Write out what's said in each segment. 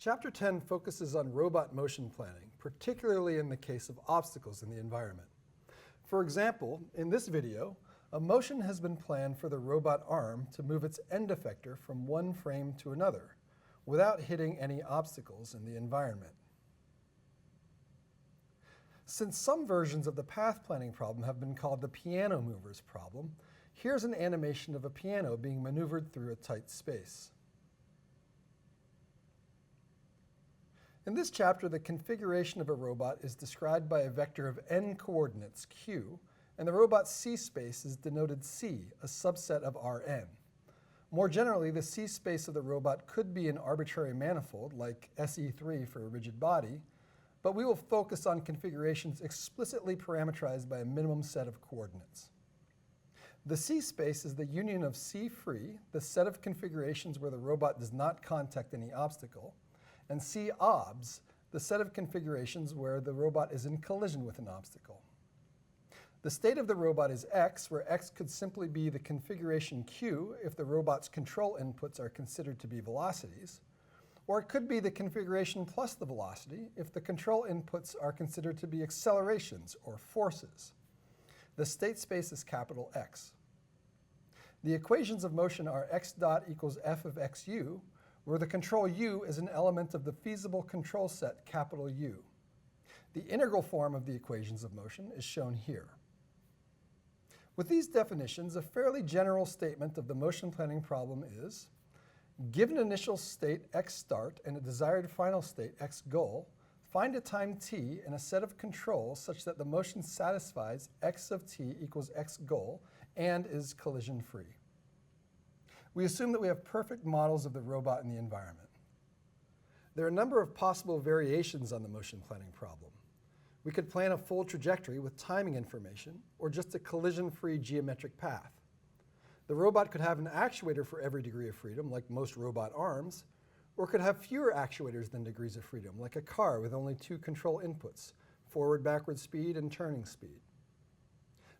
Chapter 10 focuses on robot motion planning, particularly in the case of obstacles in the environment. For example, in this video, a motion has been planned for the robot arm to move its end effector from one frame to another, without hitting any obstacles in the environment. Since some versions of the path planning problem have been called the piano movers problem, here's an animation of a piano being maneuvered through a tight space. In this chapter, the configuration of a robot is described by a vector of n coordinates, q, and the robot's C space is denoted C, a subset of Rn. More generally, the C space of the robot could be an arbitrary manifold, like SE3 for a rigid body, but we will focus on configurations explicitly parameterized by a minimum set of coordinates. The C space is the union of C free, the set of configurations where the robot does not contact any obstacle, and C obs, the set of configurations where the robot is in collision with an obstacle. The state of the robot is X, where X could simply be the configuration Q if the robot's control inputs are considered to be velocities, or it could be the configuration plus the velocity if the control inputs are considered to be accelerations or forces. The state space is capital X. The equations of motion are x dot equals f of xu, where the control u is an element of the feasible control set capital U. The integral form of the equations of motion is shown here. With these definitions, a fairly general statement of the motion planning problem is, given initial state x start and a desired final state x goal, find a time t and a set of controls such that the motion satisfies x of t equals x goal and is collision free. We assume that we have perfect models of the robot in the environment. There are a number of possible variations on the motion planning problem. We could plan a full trajectory with timing information, or just a collision-free geometric path. The robot could have an actuator for every degree of freedom, like most robot arms, or could have fewer actuators than degrees of freedom, like a car with only 2 control inputs, forward, backward speed, and turning speed.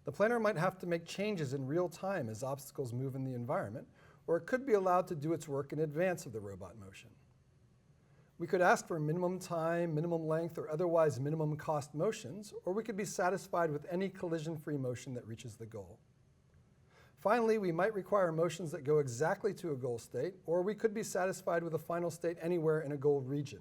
The planner might have to make changes in real time as obstacles move in the environment, or it could be allowed to do its work in advance of the robot motion. We could ask for minimum time, minimum length, or otherwise minimum cost motions, or we could be satisfied with any collision-free motion that reaches the goal. Finally, we might require motions that go exactly to a goal state, or we could be satisfied with a final state anywhere in a goal region.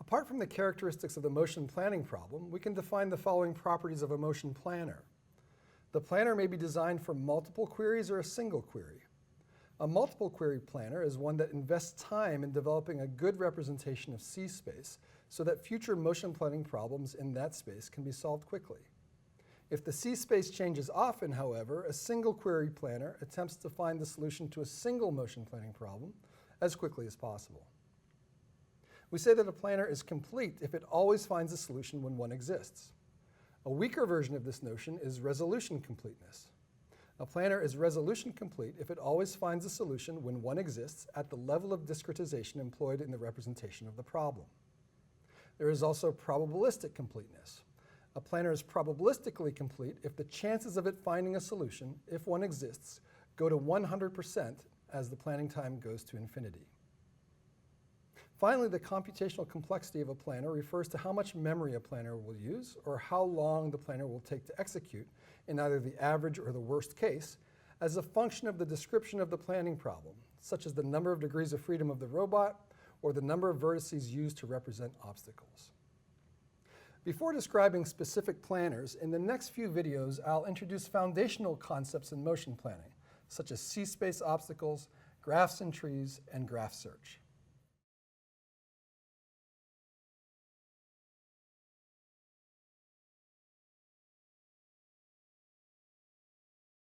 Apart from the characteristics of the motion planning problem, we can define the following properties of a motion planner. The planner may be designed for multiple queries or a single query. A multiple query planner is one that invests time in developing a good representation of C space so that future motion planning problems in that space can be solved quickly. If the C space changes often, however, a single query planner attempts to find the solution to a single motion planning problem as quickly as possible. We say that a planner is complete if it always finds a solution when one exists. A weaker version of this notion is resolution completeness. A planner is resolution complete if it always finds a solution when one exists at the level of discretization employed in the representation of the problem. There is also probabilistic completeness. A planner is probabilistically complete if the chances of it finding a solution, if one exists, go to 100% as the planning time goes to infinity. Finally, the computational complexity of a planner refers to how much memory a planner will use, or how long the planner will take to execute in either the average or the worst case, as a function of the description of the planning problem, such as the number of degrees of freedom of the robot, or the number of vertices used to represent obstacles. Before describing specific planners, in the next few videos, I'll introduce foundational concepts in motion planning, such as C-space obstacles, graphs and trees, and graph search.